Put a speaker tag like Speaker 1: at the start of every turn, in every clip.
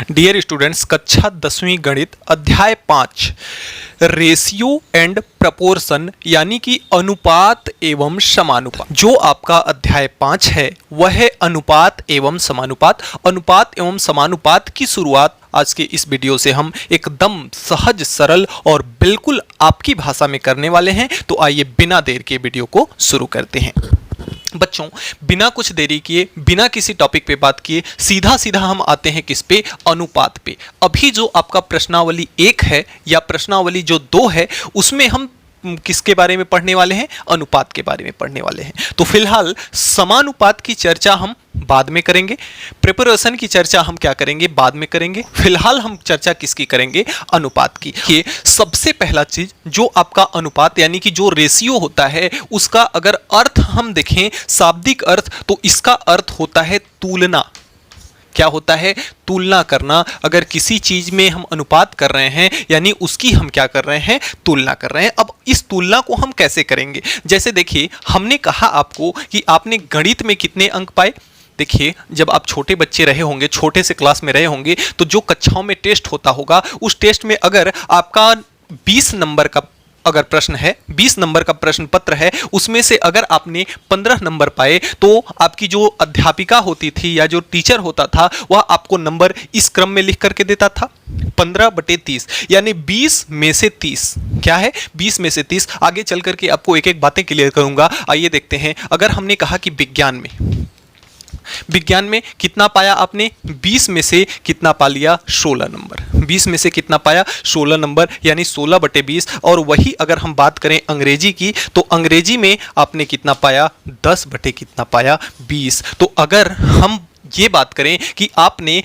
Speaker 1: Dear students, कक्षा 10वीं गणित अध्याय 5 रेशियो एंड प्रपोर्शन यानी कि अनुपात एवं समानुपात। जो आपका अध्याय 5 है वह है अनुपात एवं समानुपात। अनुपात एवं समानुपात की शुरुआत आज के इस वीडियो से हम एकदम सहज सरल और बिल्कुल आपकी भाषा में करने वाले हैं। तो आइए बिना देर के वीडियो को शुरू करते हैं। बच्चों, बिना कुछ देरी किए, बिना किसी टॉपिक पे बात किए सीधा सीधा हम आते हैं किस पे? अनुपात पे। अभी जो आपका प्रश्नावली 1 है या प्रश्नावली जो 2 है उसमें हम किसके बारे में पढ़ने वाले हैं? अनुपात के बारे में पढ़ने वाले हैं। तो फिलहाल समानुपात की चर्चा हम बाद में करेंगे, प्रिपरेशन की चर्चा हम क्या करेंगे? बाद में करेंगे। फिलहाल हम चर्चा किसकी करेंगे? अनुपात की। ये सबसे पहला चीज जो आपका अनुपात यानी कि जो रेशियो होता है उसका अगर अर्थ हम देखें, शाब्दिक अर्थ, तो इसका अर्थ होता है तुलना। क्या होता है? तुलना करना। अगर किसी चीज में हम अनुपात कर रहे हैं यानी उसकी हम क्या कर रहे हैं? तुलना कर रहे हैं। अब इस तुलना को हम कैसे करेंगे? जैसे देखिए, हमने कहा आपको कि आपने गणित में कितने अंक पाए। देखिए, जब आप छोटे बच्चे रहे होंगे, छोटे से क्लास में रहे होंगे, तो जो कक्षाओं में टेस्ट होता होगा उस टेस्ट में अगर आपका 20 नंबर का अगर प्रश्न है, 20 नंबर का प्रश्न पत्र है, उसमें से अगर आपने 15 नंबर पाए तो आपकी जो अध्यापिका होती थी या जो टीचर होता था वह आपको नंबर इस क्रम में लिख करके देता था 15/30 यानी 20 में से 30। क्या है? 20 में से 30। आगे चल करके आपको एक एक बातें क्लियर करूंगा। आइए देखते हैं। अगर हमने कहा कि विज्ञान में कितना पाया आपने? 20 में से कितना पा लिया? 16 नंबर। 20 में से कितना पाया? 16 नंबर यानी 16/20। और वही अगर हम बात करें अंग्रेजी की, तो अंग्रेजी में आपने कितना पाया? 10/कितना पाया? 20। तो अगर हम ये बात करें कि आपने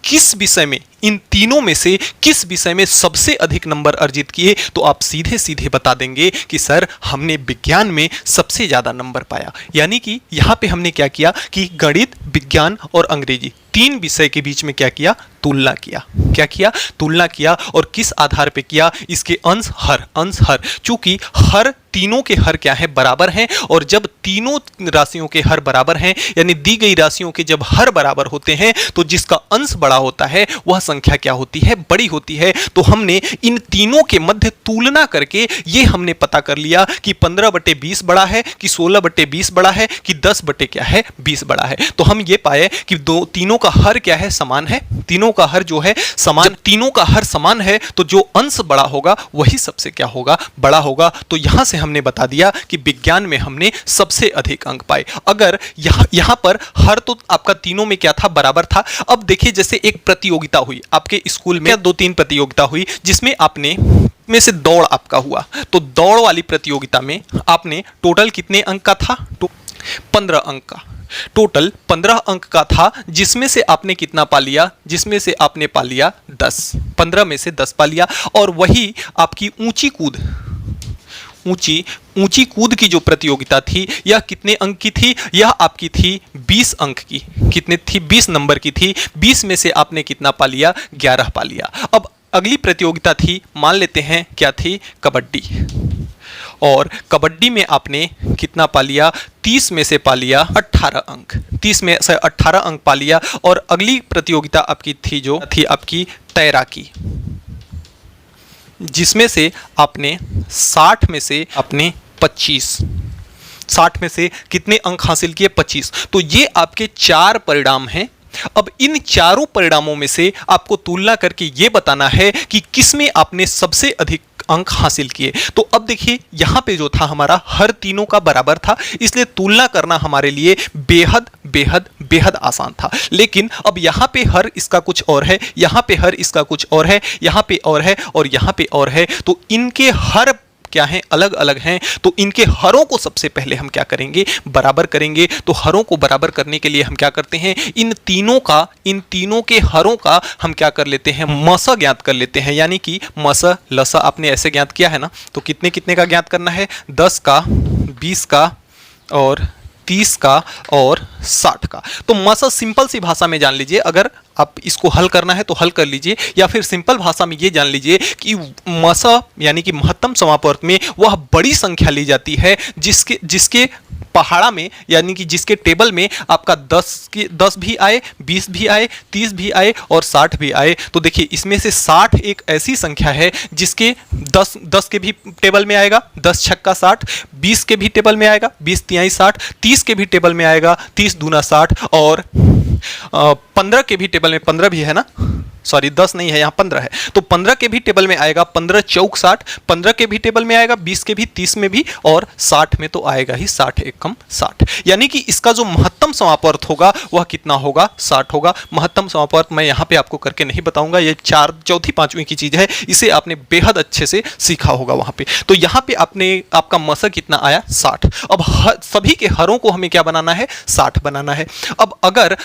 Speaker 1: किस विषय में, इन तीनों में से किस विषय में सबसे अधिक नंबर अर्जित किए, तो आप सीधे सीधे बता देंगे कि सर हमने विज्ञान में सबसे ज्यादा नंबर पाया। यानी कि यहां पे हमने क्या किया कि गणित, विज्ञान और अंग्रेजी 3 विषय के बीच में क्या किया? तुलना किया। क्या किया? तुलना किया। और किस आधार पे किया? इसके अंश हर। चूंकि हर, तीनों के हर क्या है? बराबर हैं। और जब तीनों राशियों के हर बराबर हैं यानी दी गई राशियों के जब हर बराबर होते हैं तो जिसका अंश बड़ा होता है वह संख्या क्या होती है? बड़ी होती है। तो हमने इन तीनों के मध्य तुलना करके ये हमने पता कर लिया कि 15/20 बड़ा है, कि 16/20 बड़ा है, कि 10/20 बड़ा है। तो हम ये पाए कि तीनों का हर क्या है? समान है। तीनों का हर जो है समान। जब तीनों का हर समान है तो जो अंश बड़ा होगा वही सबसे क्या होगा? बड़ा होगा। तो यहां से हमने बता दिया कि विज्ञान में हमने सबसे अधिक अंक पाए। अगर यहां पर हर तो आपका तीनों में क्या था? बराबर था। अब देखिए, जैसे एक प्रतियोगिता हुई आपके स्कूल में, 2-3 प्रतियोगिता हुई जिसमें आपने में से दौड़ आपका हुआ। तो दौड़ वाली प्रतियोगिता में आपने टोटल कितने अंक का था? 15 अंक का। टोटल 15 अंक का था, जिसमें से आपने कितना पा लिया? जिसमें से आपने पा लिया 10। 15 में से 10 पा लिया। और वही आपकी ऊंची कूद की जो प्रतियोगिता थी यह कितने अंक की थी? यह आपकी थी 20 अंक की। कितने थी? 20 नंबर की थी। 20 में से आपने कितना पा लिया? 11 पा लिया। अब अगली प्रतियोगिता थी, मान लेते हैं क्या थी? कबड्डी। और कबड्डी में आपने कितना पा लिया? 30 में से पा लिया 18 अंक। 30 में से 18 अंक पा लिया। और अगली प्रतियोगिता आपकी थी जो थी आपकी तैराकी, जिसमें से आपने 60 में से आपने 25, 60 में से कितने अंक हासिल किए? 25। तो ये आपके 4 परिणाम हैं। अब इन चारों परिणामों में से आपको तुलना करके ये बताना है कि किसमें आपने सबसे अधिक अंक हासिल किए। तो अब देखिए, यहां पे जो था हमारा हर तीनों का बराबर था, इसलिए तुलना करना हमारे लिए बेहद बेहद बेहद आसान था। लेकिन अब यहां पे हर इसका कुछ और है, यहां पे हर इसका कुछ और है, यहां पे और है और यहां पे और है। तो इनके हर क्या हैं? अलग अलग हैं। तो इनके हरों को सबसे पहले हम क्या करेंगे? बराबर करेंगे। तो हरों को बराबर करने के लिए हम क्या करते हैं? इन तीनों के हरों का हम क्या कर लेते हैं? मसा ज्ञात कर लेते हैं। यानी कि मसा लसा आपने ऐसे ज्ञात किया है ना, तो कितने कितने का ज्ञात करना है? 10 का, 20 का और 30 का और 60 का। तो मसा सिंपल सी भाषा में जान लीजिए, अगर आप इसको हल करना है तो हल कर लीजिए, या फिर सिंपल भाषा में ये जान लीजिए कि मसा यानी कि महत्तम समापवर्त में वह बड़ी संख्या ली जाती है जिसके पहाड़ा में यानी कि जिसके टेबल में आपका 10 भी आए, 20 भी आए, 30 भी आए और 60 भी आए, तो देखिए इसमें से 60 एक ऐसी संख्या है जिसके 10 के भी टेबल में आएगा, 10 छक्का 60, 20 के भी टेबल में आएगा, 20 तिहाई 60, 30 के भी टेबल में आएगा, 30 दूना 60 और 15 के भी टेबल में, 15 भी है ना, सॉरी 10 नहीं है यहाँ 15 है, तो 15 के भी टेबल में आएगा, 15 चौक 60, 15 के भी टेबल में आएगा, 20 के भी, 30 में भी और 60 में तो आएगा ही 60 एक कम 60, यानी कि इसका जो महत्तम समापवर्त होगा वह कितना होगा, 60 होगा। महत्तम समापवर्त मैं यहाँ पे आपको करके नहीं बताऊंगा, ये चौथी पांचवी की चीज है, इसे आपने बेहद अच्छे से सीखा होगा वहां पे। तो यहाँ पे आपका मसक कितना आया, 60। अब सभी के हरों को हमें क्या बनाना है, 60 बनाना है। अब अगर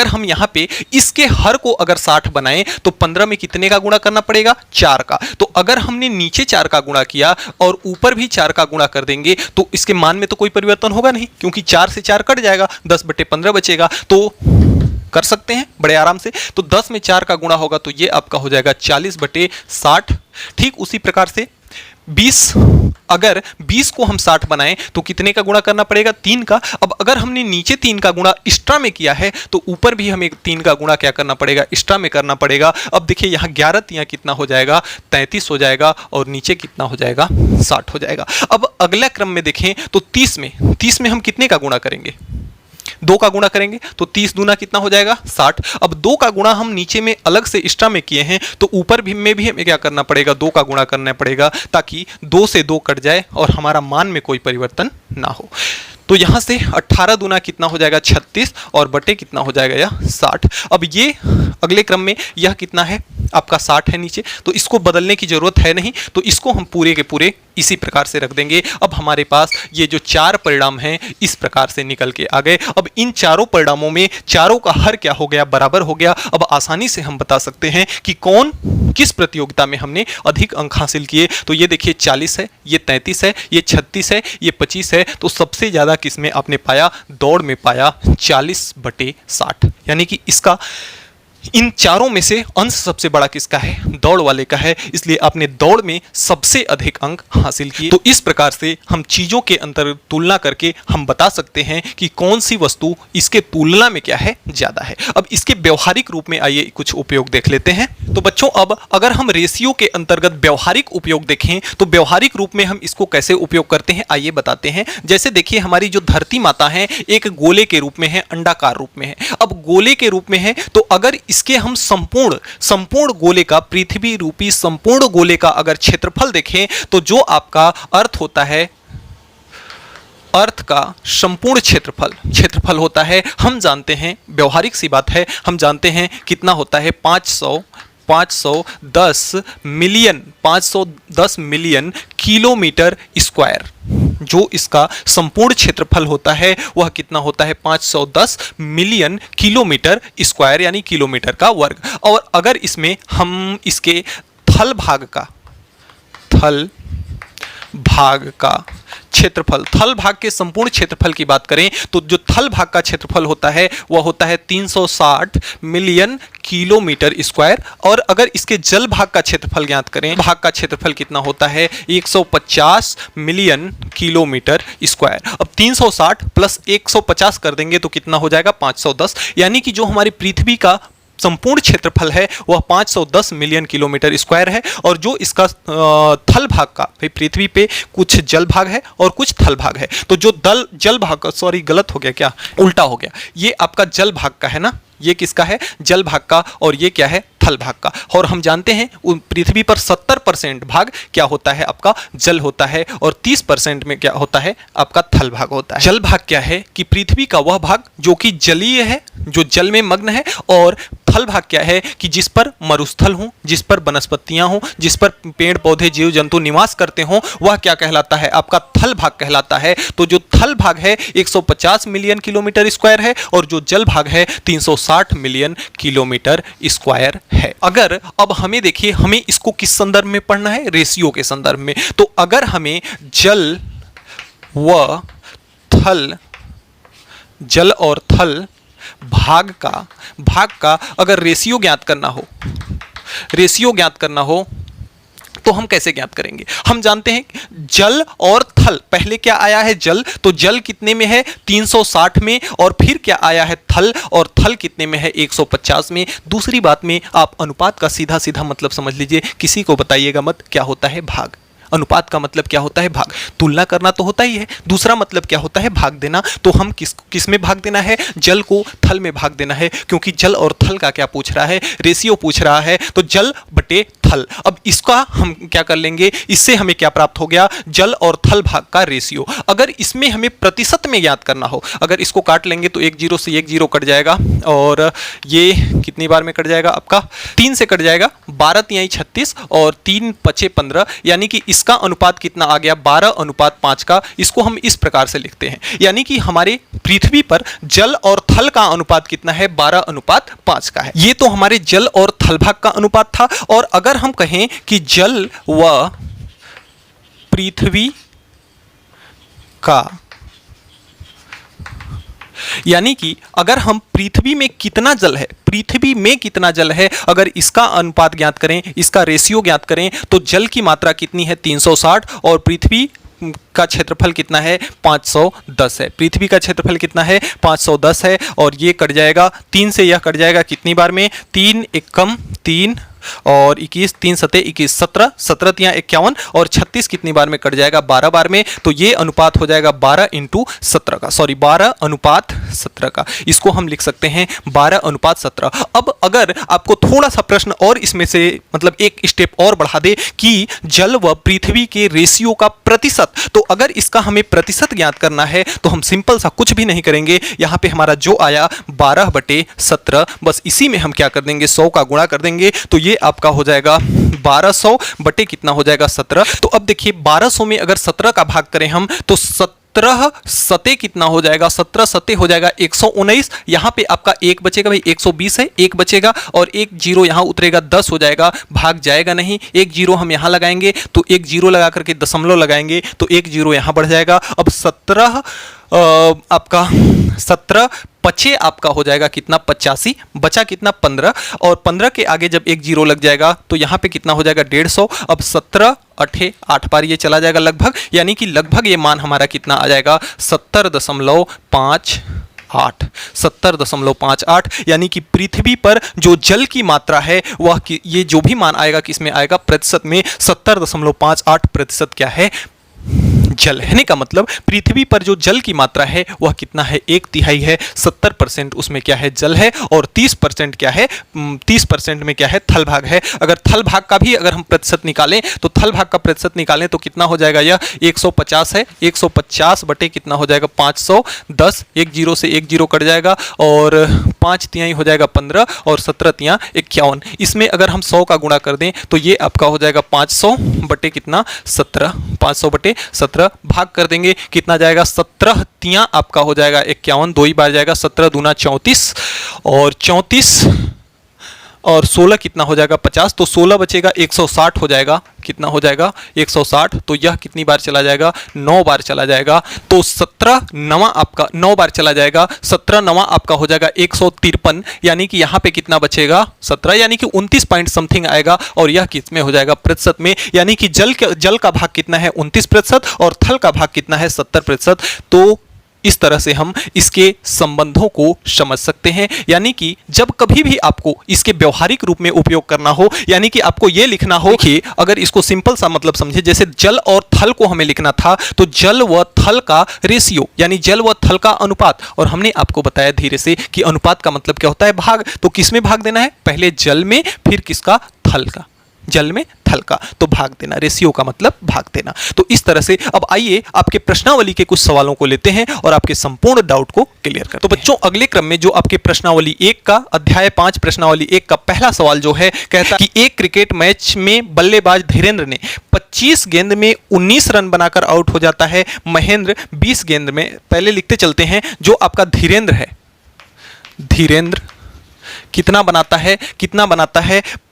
Speaker 1: हम यहाँ पे इसके हर को अगर 60 बनाएं तो 15 में कितने का गुणा करना पड़ेगा, 4 का। तो अगर हमने नीचे 4 का गुणा किया और ऊपर भी 4 का गुणा कर देंगे तो इसके मान में तो कोई परिवर्तन होगा नहीं, क्योंकि 4 से 4 कट जाएगा, 10/15 बचेगा। तो कर सकते हैं बड़े आराम से। तो 10 में 4 का गुणा होगा तो ये आपका हो जाएगा 40/60। ठीक उसी प्रकार से 20, अगर 20 को हम 60 बनाएं तो कितने का गुणा करना पड़ेगा, 3 का। अब अगर हमने नीचे 3 का गुणा एक्स्ट्रा में किया है तो ऊपर भी हमें 3 का गुणा क्या करना पड़ेगा, एक्स्ट्रा में करना पड़ेगा। अब देखिए यहाँ 11 तिया कितना हो जाएगा, 33 हो जाएगा और नीचे कितना हो जाएगा, 60 हो जाएगा। अब अगला क्रम में देखें तो 30 में हम कितने का गुणा करेंगे, 2 का गुणा करेंगे तो 30 दूना कितना हो जाएगा, 60। अब 2 का गुणा हम नीचे में अलग से एक्स्ट्रा में किए हैं तो ऊपर भी में भी हमें क्या करना पड़ेगा, 2 का गुणा करना पड़ेगा, ताकि 2 से 2 कट जाए और हमारा मान में कोई परिवर्तन ना हो। तो यहां से 18 दूना कितना हो जाएगा, 36 और बटे कितना हो जाएगा, यह 60। अब ये अगले क्रम में यह कितना है आपका, 60 है नीचे, तो इसको बदलने की जरूरत है नहीं, तो इसको हम पूरे के पूरे इसी प्रकार से रख देंगे। अब हमारे पास ये जो 4 परिणाम हैं इस प्रकार से निकल के आ गए। अब इन चारों परिणामों में चारों का हर क्या हो गया, बराबर हो गया। अब आसानी से हम बता सकते हैं कि कौन किस प्रतियोगिता में हमने अधिक अंक हासिल किए। तो ये देखिए 40 है, ये 33 है, ये 36 है, ये 25 है। तो सबसे ज्यादा किसमें आपने पाया, दौड़ में पाया 40/60, यानी कि इसका इन चारों में से अंश सबसे बड़ा किसका है, दौड़ वाले का है, इसलिए आपने दौड़ में सबसे अधिक अंक हासिल किए। तो इस प्रकार से हम चीजों के अंतर तुलना करके हम बता सकते हैं कि कौन सी वस्तु इसके तुलना में क्या है, ज्यादा है। अब इसके व्यवहारिक रूप में आइए कुछ उपयोग देख लेते हैं। तो बच्चों अब अगर हम रेशियो के अंतर्गत व्यवहारिक उपयोग देखें तो व्यवहारिक रूप में हम इसको कैसे उपयोग करते हैं आइए बताते हैं। जैसे देखिए हमारी जो धरती माता है एक गोले के रूप में है, अंडाकार रूप में है। अब गोले के रूप में है तो अगर इसके हम संपूर्ण गोले का, पृथ्वी रूपी संपूर्ण गोले का अगर क्षेत्रफल देखें तो जो आपका अर्थ होता है, अर्थ का संपूर्ण क्षेत्रफल होता है, हम जानते हैं, व्यवहारिक सी बात है, हम जानते हैं कितना होता है, 510 मिलियन किलोमीटर स्क्वायर। जो इसका संपूर्ण क्षेत्रफल होता है वह कितना होता है, 510 मिलियन किलोमीटर स्क्वायर, यानी किलोमीटर का वर्ग। और अगर इसमें हम इसके थल भाग का क्षेत्रफल, थल भाग के संपूर्ण क्षेत्रफल की बात करें तो जो थल भाग का क्षेत्रफल होता है वह होता है 360 मिलियन किलोमीटर स्क्वायर। और अगर इसके जल भाग का क्षेत्रफल ज्ञात करें, भाग का क्षेत्रफल कितना होता है, 150 मिलियन किलोमीटर स्क्वायर। अब 360 प्लस 150 कर देंगे तो कितना हो जाएगा, 510, यानी कि जो हमारी पृथ्वी का संपूर्ण क्षेत्रफल है वह 510 मिलियन किलोमीटर स्क्वायर है। और जो इसका थल भाग का, भाई पृथ्वी पे कुछ जल भाग है और कुछ थल भाग है, तो जो जल भाग का, सॉरी गलत हो गया, क्या उल्टा हो गया, ये आपका जल भाग का है ना, ये किसका है, जल भाग का, और ये क्या है, थल भाग का। और हम जानते हैं पृथ्वी पर 70% भाग क्या होता है, आपका जल होता है, और 30% में क्या होता है, आपका थल भाग होता है। जल भाग क्या है कि पृथ्वी का वह भाग जो कि जलीय है, जो जल में मग्न है, और थल भाग क्या है कि जिस पर मरुस्थल हो, जिस पर वनस्पतियां हो, जिस पर पेड़ पौधे जीव जंतु निवास करते हो, वह क्या कहलाता है, आपका थल भाग कहलाता है। तो जो थल भाग है 150 मिलियन किलोमीटर स्क्वायर है और जो जल भाग है 360 मिलियन किलोमीटर स्क्वायर है। अगर अब हमें देखिए, हमें इसको किस संदर्भ में पढ़ना है, रेशियो के संदर्भ में। तो अगर हमें जल और थल भाग का अगर रेशियो ज्ञात करना हो तो हम कैसे ज्ञात करेंगे? हम जानते हैं जल और थल, पहले क्या आया है जल, तो जल कितने में है 360 में, और फिर क्या आया है थल, और थल कितने में है 150 में। दूसरी बात में आप अनुपात का सीधा सीधा मतलब समझ लीजिए, किसी को बताइएगा मत क्या होता है भाग। अनुपात का मतलब क्या होता है भाग, तुलना करना तो होता ही है, दूसरा मतलब क्या होता है भाग देना। तो हम किस में भाग देना है, जल को थल में भाग देना है, क्योंकि जल और थल का क्या पूछ रहा है, रेशियो पूछ रहा है, तो जल बटे थल। अब इसका हम क्या कर लेंगे, इससे हमें क्या प्राप्त हो गया, जल और थल भाग का रेशियो। अगर इसमें हमें प्रतिशत में ज्ञात करना हो, अगर इसको काट लेंगे तो एक जीरो से एक जीरो कट जाएगा, और ये कितनी बार में कट जाएगा आपका, 3 से कट जाएगा, 12 तिहाई 36 और 3 पचे 15, यानी कि इसका अनुपात कितना आ गया 12:5 का। इसको हम इस प्रकार से लिखते हैं, यानी कि हमारे पृथ्वी पर जल और थल का अनुपात कितना है 12:5 का है। ये तो हमारे जल और थल भाग का अनुपात था। और अगर हम कहें कि जल व पृथ्वी का, यानी कि अगर हम पृथ्वी में कितना जल है, पृथ्वी में कितना जल है, अगर इसका अनुपात ज्ञात करें, इसका रेशियो ज्ञात करें, तो जल की मात्रा कितनी है 360 और पृथ्वी का क्षेत्रफल कितना है 510 है। पृथ्वी का क्षेत्रफल कितना है 510 है, और ये कट जाएगा 3 से, यह कट जाएगा कितनी बार में, 3 एकम 3 और 21, 3 सते 21, 17, 17 तिया 51 और 36 कितनी बार में कट जाएगा 12 बार में। तो ये अनुपात हो जाएगा 12:17 का, सॉरी 12:17 का। इसको हम लिख सकते हैं 12:17। अब अगर आपको थोड़ा सा प्रश्न और इसमें से मतलब एक स्टेप और बढ़ा दे कि जल व पृथ्वी के रेशियो का प्रतिशत, तो अगर इसका हमें प्रतिशत ज्ञात करना है तो हम सिंपल सा कुछ भी नहीं करेंगे, यहाँ पे हमारा जो आया 12/17, बस इसी में हम क्या कर देंगे 100 का गुणा कर देंगे, तो ये आपका हो जाएगा 1200 बटे कितना हो जाएगा 17। तो अब देखिए 1200 में अगर 17 का भाग करें हम, तो 17 सते कितना हो जाएगा, 17 सते हो जाएगा 119। यहाँ पे आपका एक बचेगा भाई, 120 है, एक बचेगा और एक जीरो यहाँ उतरेगा, 10 हो जाएगा, भाग जाएगा नहीं। एक जीरो हम यहाँ लगाएंगे तो एक जीरो लगा करके दशमलव लगाएंगे तो एक जीरो यहाँ बढ़ जाएगा। अब 17 आपका 17 पचे आपका हो जाएगा कितना 85, बचा कितना 15, और 15 के आगे जब एक जीरो लग जाएगा तो यहाँ पे कितना हो जाएगा 150। अब 17 8 8 बार ये चला जाएगा लगभग, यानी कि लगभग ये मान हमारा कितना आ जाएगा 70.58, 70.58, यानी कि पृथ्वी पर जो जल की मात्रा है वह ये जो भी मान आएगा किसमें आएगा प्रतिशत में, 70.58% क्या है जल। है का मतलब पृथ्वी पर जो जल की मात्रा है वह कितना है 1/3 है, 70% उसमें क्या है जल है, और 30% क्या है 30% में क्या है थल भाग है। अगर थल भाग का भी अगर हम प्रतिशत निकालें तो थल भाग का प्रतिशत निकालें तो कितना हो जाएगा, यह 150 है, 150 बटे कितना हो जाएगा 510, एक जीरो से एक जीरो कट जाएगा और 5 तिहाई हो जाएगा 15 और 17 तिया 51। इसमें अगर हम 100 का गुणा कर दें तो ये आपका हो जाएगा 500 बटे कितना 17, 500 बटे 17 भाग कर देंगे कितना जाएगा 17 तिया आपका हो जाएगा 51, दो ही बार जाएगा, 17 दूना 34 और 34 और 16 कितना हो जाएगा 50, तो 16 बचेगा 160 हो जाएगा, कितना हो जाएगा 160। तो यह कितनी बार चला जाएगा 9 बार चला जाएगा, तो 17 नवा आपका 9 बार चला जाएगा, 17 नवा आपका हो जाएगा 153, यानी कि यहाँ पे कितना बचेगा 17, यानी कि 29 पॉइंट समथिंग आएगा, और यह किस में हो जाएगा प्रतिशत में, यानी कि जल का भाग कितना है 29% और थल का भाग कितना है 70%। तो इस तरह से हम इसके संबंधों को समझ सकते हैं, यानी कि जब कभी भी आपको इसके व्यवहारिक रूप में उपयोग करना हो, यानी कि आपको यह लिखना हो कि अगर इसको सिंपल सा मतलब समझे, जैसे जल और थल को हमें लिखना था तो जल व थल का रेशियो यानी जल व थल का अनुपात, और हमने आपको बताया धीरे से कि अनुपात का मतलब क्या होता है भाग। तो किस में भाग देना है, पहले जल में, फिर किसका थल का, जल में थल का, तो भाग देना, रेशियो का मतलब भाग देना। तो इस तरह से अब आइए आपके प्रश्नावली के कुछ सवालों को लेते हैं और आपके संपूर्ण डाउट को क्लियर करते हैं। तो बच्चों अगले क्रम में जो आपके प्रश्नावली 1 का अध्याय 5 प्रश्नावली 1 का पहला सवाल जो है कहता है कि एक क्रिकेट मैच में बल्लेबाज धीरेन्द्र ने 25 गेंद में 19 रन बनाकर आउट हो जाता है, महेंद्र 20 गेंद में, पहले लिखते चलते हैं, जो आपका धीरेन्द्र है, धीरेन्द्र कितना बनाता है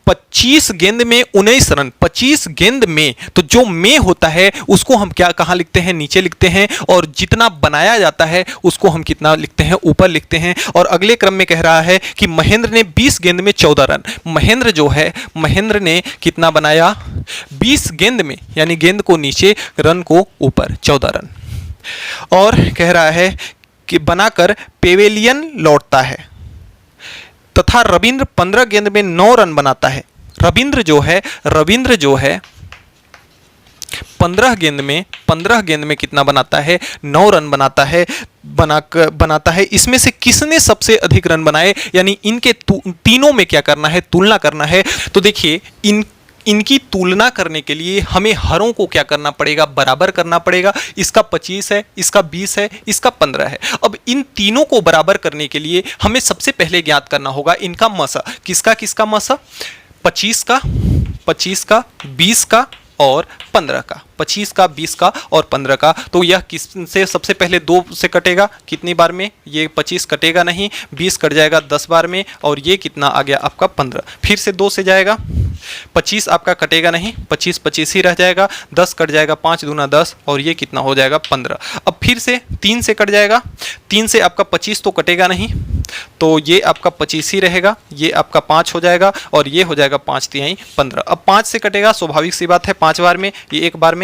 Speaker 1: 25 25 गेंद में 19 रन, 25 गेंद में, तो जो में होता है उसको हम क्या कहाँ लिखते हैं, नीचे लिखते हैं, और जितना बनाया जाता है उसको हम कितना लिखते हैं, ऊपर लिखते हैं। और अगले क्रम में कह रहा है कि महेंद्र ने 20 गेंद में 14 रन, महेंद्र जो है, महेंद्र ने कितना बनाया, 20 गेंद में, यानी गेंद को नीचे, रन को ऊपर, 14 रन। और कह रहा है कि बनाकर पेवेलियन लौटता है तथा रविंद्र 15 गेंद में 9 रन बनाता है। रविंद्र जो है 15 गेंद में कितना बनाता है, 9 रन बनाता है। इसमें से किसने सबसे अधिक रन बनाए, यानी इनके तीनों में क्या करना है, तुलना करना है। तो देखिए इनकी तुलना करने के लिए हमें हरों को क्या करना पड़ेगा, बराबर करना पड़ेगा। इसका 25 है, इसका 20 है, इसका 15 है। अब इन तीनों को बराबर करने के लिए हमें सबसे पहले ज्ञात करना होगा इनका मसा। किसका मसा, 25 का, 20 का और 15 का, 25 का, 20 का और 15 का। तो यह किससे सबसे पहले 2 से कटेगा, कितनी बार में, ये 25 कटेगा नहीं, 20 कट जाएगा 10 बार में, और ये कितना आ गया आपका 15। फिर से 2 से जाएगा, 25 आपका कटेगा नहीं, 25 ही रह जाएगा, 10 कट जाएगा, 5 दूना 10, और ये कितना हो जाएगा 15। अब फिर से 3 से कट जाएगा, 3 से आपका 25 तो कटेगा नहीं, तो ये आपका 25 ही रहेगा, ये आपका 5 हो जाएगा, और ये हो जाएगा 5 तिहाई 15। अब 5 से कटेगा, स्वाभाविक सी बात है, 5 बार में, ये एक बार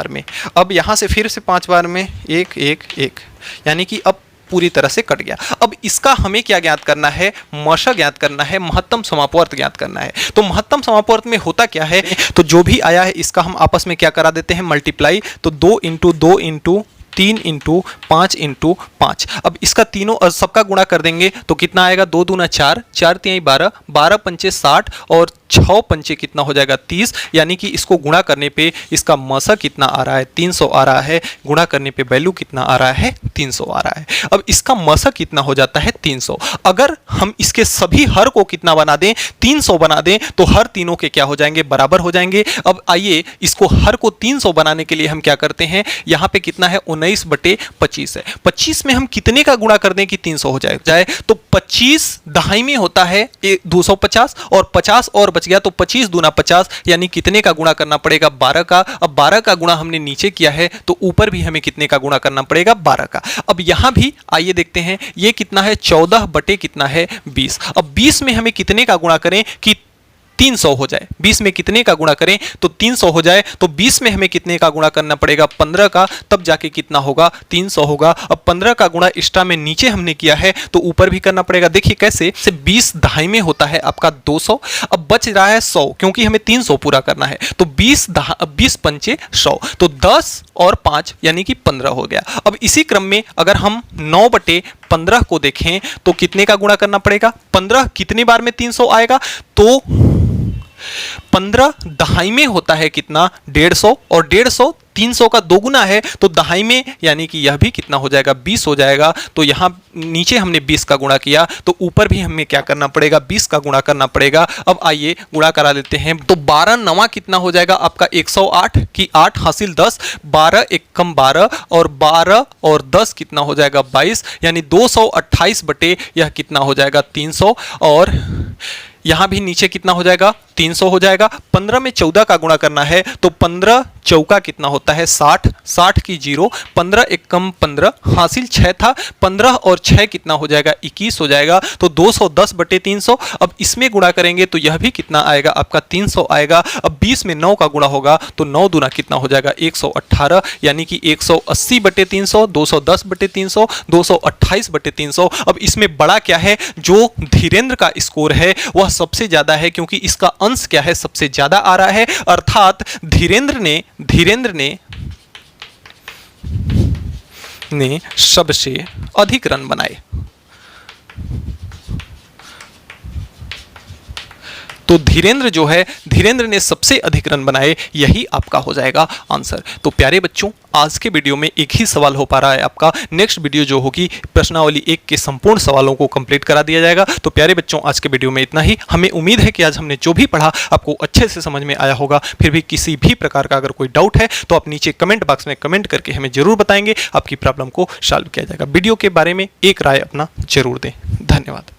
Speaker 1: में। अब यहाँ से फिर से 5 बार में 1 1 1, यानी कि अब पूरी तरह से कट गया। अब इसका हमें क्या ज्ञात करना है, मशा ज्ञात करना है, महत्तम समापवर्त ज्ञात करना है। तो महत्तम समापवर्त में होता क्या है, तो जो भी आया है इसका हम आपस में क्या करा देते हैं, मल्टीप्लाई। तो 2 इंटू 2 इंटू 3 इंटू 5 इंटू 5। अब इसका तीनों और सबका गुणा कर देंगे तो कितना आएगा, 2 दूना 4, 4 तिहाई 12, 12 पंचे 60 और 6 पंचे कितना हो जाएगा 30। यानी कि इसको गुणा करने पे इसका मसा कितना आ रहा है, 300 आ रहा है। गुणा करने पे वैल्यू कितना आ रहा है, 300 आ रहा है। अब इसका मसा कितना हो जाता है, 300। अगर हम इसके सभी हर को कितना बना दें, 300 बना दें, तो हर तीनों के क्या हो जाएंगे, बराबर हो जाएंगे। अब आइए इसको हर को 300 बनाने के लिए हम क्या करते हैं, यहाँ पे कितना है, 19/25 है। 25 में हम कितने का गुणा कर दें कि 300 हो जाए, तो 25 दहाई में होता है 250, और 50 और बच गया, तो 25 दूना 50, यानी कितने का गुणा करना पड़ेगा, 12 का। अब 12 का गुणा हमने नीचे किया है, तो ऊपर भी हमें कितने का गुणा करना पड़ेगा, 12 का। अब यहां भी आइए देखते हैं, ये कितना है, 14 बटे कितना है, 20। अब 20 में हमें कितने का गुणा करें कि 300 हो जाए, 20 में कितने का गुणा करें तो 300 हो जाए। तो 20 में हमें कितने का गुणा करना पड़ेगा, 15 का, तब जाके कितना होगा, 300 होगा। अब 15 का गुणा एक्स्ट्रा में नीचे हमने किया है, तो ऊपर भी करना पड़ेगा। देखिए कैसे, से 20 दहाई में होता है आपका 200, अब बच रहा है 100, क्योंकि हमें 300 पूरा करना है। तो 20 पंचे 100, तो 10 और 5 यानी कि 15 हो गया। अब इसी क्रम में अगर हम 9/15 को देखें तो कितने का गुणा करना पड़ेगा, 15 कितनी बार में 300 आएगा, तो 15 दहाई में होता है कितना, 150, और 150 300 का दोगुना है, तो दहाई में, यानी कि यह भी कितना हो जाएगा, 20 हो जाएगा। तो यहाँ नीचे हमने 20 का गुणा किया, तो ऊपर भी हमें क्या करना पड़ेगा, 20 का गुणा करना पड़ेगा। अब आइए गुणा करा लेते हैं, तो 12 नवा कितना हो जाएगा आपका 108 की 8 हासिल 10, 12 एक कम 12, और 12 और 10 कितना हो जाएगा 22, यानी 228 बटे यह कितना हो जाएगा 300, और यहां भी नीचे कितना हो जाएगा, 300 हो जाएगा। 15 में 14 का गुणा करना है, तो 15 चौका कितना होता है 60, 60 की 0, 15 एक कम 15, हासिल 6 था, 15 और 6 कितना हो जाएगा 21 हो जाएगा। तो 210/300। अब इसमें गुणा करेंगे तो यह भी कितना आएगा आपका 300 आएगा। अब 20 में 9 का गुणा होगा, तो 9 दूना कितना हो जाएगा 118, यानी कि 180/300, 210/300, 228/300। अब इसमें बड़ा क्या है, जो धीरेन्द्र का स्कोर है वह सबसे ज्यादा है, क्योंकि इसका अंश क्या है, सबसे ज्यादा आ रहा है, अर्थात धीरेन्द्र ने सबसे अधिक रन बनाए। तो धीरेन्द्र ने सबसे अधिक रन बनाए, यही आपका हो जाएगा आंसर। तो प्यारे बच्चों, आज के वीडियो में एक ही सवाल हो पा रहा है आपका। नेक्स्ट वीडियो जो होगी प्रश्नावली 1 के संपूर्ण सवालों को कंप्लीट करा दिया जाएगा। तो प्यारे बच्चों, आज के वीडियो में इतना ही। हमें उम्मीद है कि आज हमने जो भी पढ़ा आपको अच्छे से समझ में आया होगा। फिर भी किसी भी प्रकार का अगर कोई डाउट है तो आप नीचे कमेंट बॉक्स में कमेंट करके हमें जरूर बताएंगे, आपकी प्रॉब्लम को सॉल्व किया जाएगा। वीडियो के बारे में एक राय अपना जरूर दें। धन्यवाद।